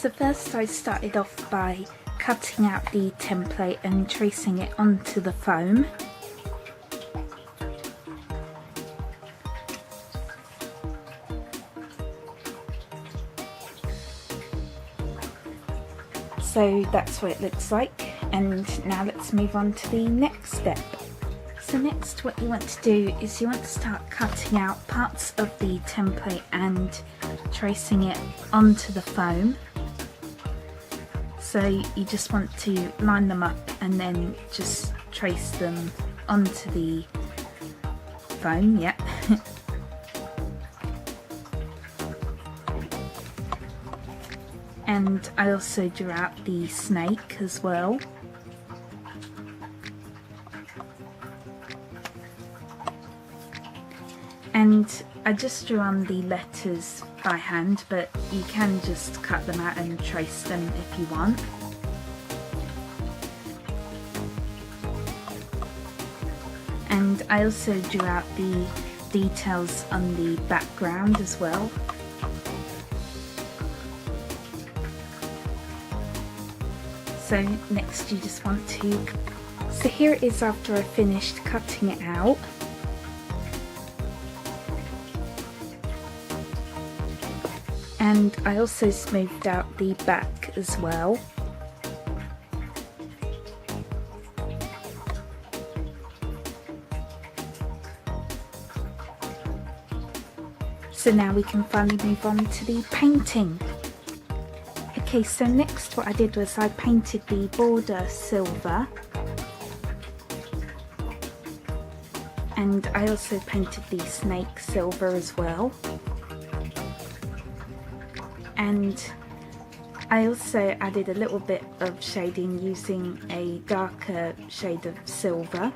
So first I started off by cutting out the template and tracing it onto the foam. So that's what it looks like, and now let's move on to the next step. So next what you want to do is you want to start cutting out parts of the template and tracing it onto the foam. So you just want to line them up and then just trace them onto the foam, yep. And I also drew out the snake as well. And I just drew on the letters by hand, but you can just cut them out and trace them if you want. And I also drew out the details on the background as well. So next you just want to, so here it is after I finished cutting it out. And I also smoothed out the back as well. So now we can finally move on to the painting. Okay, so next what I did was I painted the border silver, and I also painted the snake silver as well, and I also added a little bit of shading using a darker shade of silver.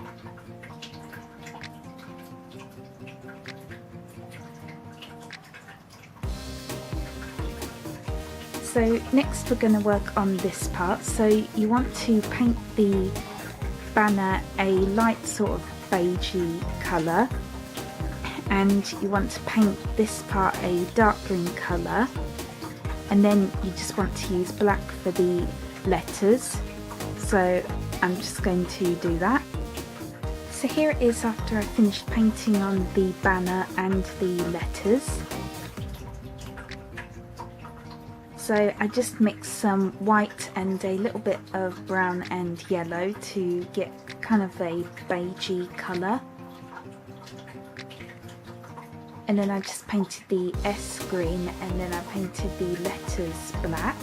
So next we're going to work on this part. So you want to paint the banner a light sort of beigey colour, and you want to paint this part a dark green colour, and then you just want to use black for the letters. So I'm just going to do that. So here it is after I finished painting on the banner and the letters. So I just mixed some white and a little bit of brown and yellow to get kind of a beigey colour. And then I just painted the S green, and then I painted the letters black.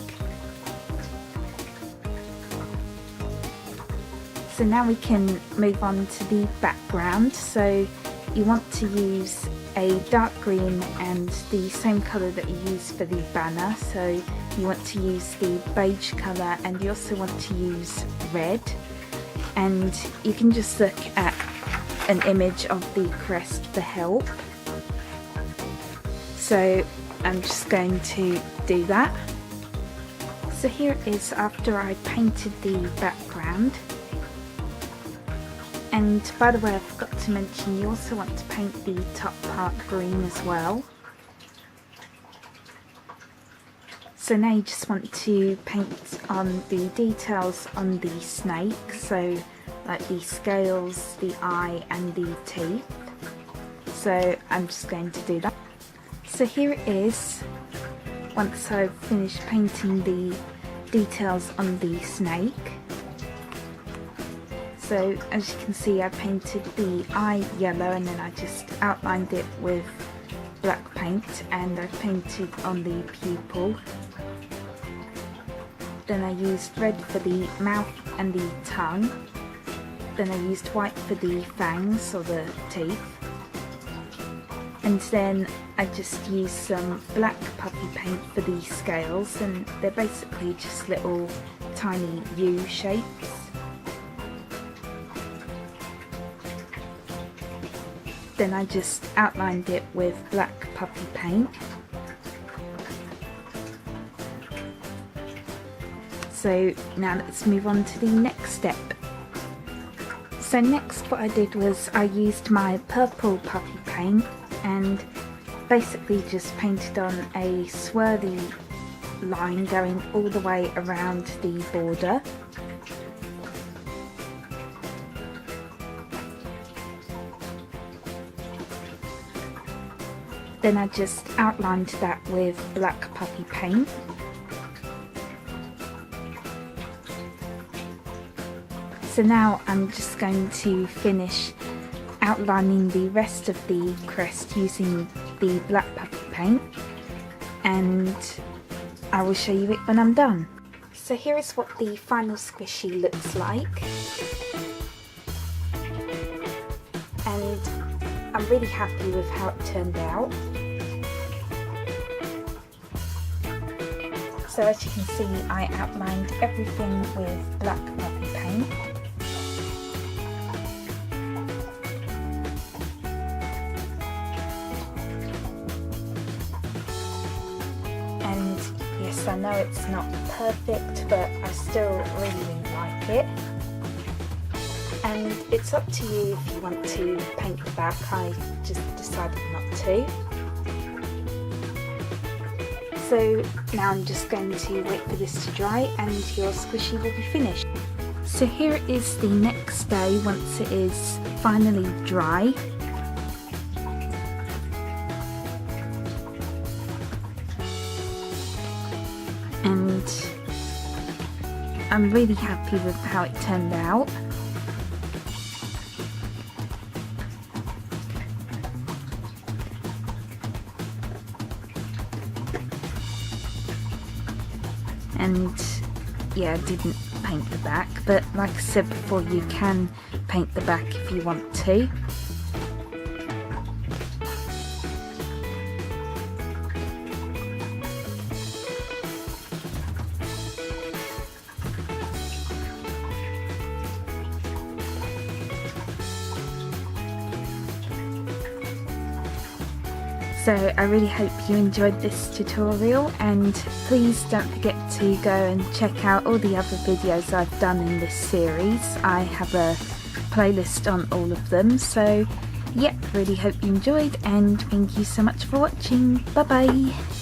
So now we can move on to the background. So you want to use a dark green and the same colour that you use for the banner. So you want to use the beige colour, and you also want to use red. And you can just look at an image of the crest for help. So I'm just going to do that. So here it is after I painted the background. And by the way, I forgot to mention, you also want to paint the top part green as well. So now you just want to paint on the details on the snake, so like the scales, the eye and the teeth. So I'm just going to do that. So here it is once I've finished painting the details on the snake. So as you can see, I painted the eye yellow, and then I just outlined it with black paint, and I painted on the pupil. Then I used red for the mouth and the tongue. Then I used white for the fangs or the teeth. And then I just used some black puffy paint for the scales, and they're basically just little tiny U shapes. Then I just outlined it with black puffy paint. So now let's move on to the next step. So next what I did was I used my purple puffy paint and basically just painted on a swirly line going all the way around the border. Then I just outlined that with black puppy paint. So now I'm just going to finish outlining the rest of the crest using the black puppy paint, and I will show you it when I'm done. So here is what the final squishy looks like, and I'm really happy with how it turned out. So as you can see, I outlined everything with black puppy paint. And yes, I know it's not perfect, but I still really like it. And it's up to you if you want to paint the back. I just decided not to. So now I'm just going to wait for this to dry and your squishy will be finished. So here is the next day once it is finally dry. And I'm really happy with how it turned out. And yeah, I didn't paint the back, but like I said before, you can paint the back if you want to. So I really hope you enjoyed this tutorial, and please don't forget to go and check out all the other videos I've done in this series. I have a playlist on all of them. So yeah, really hope you enjoyed, and thank you so much for watching. Bye bye.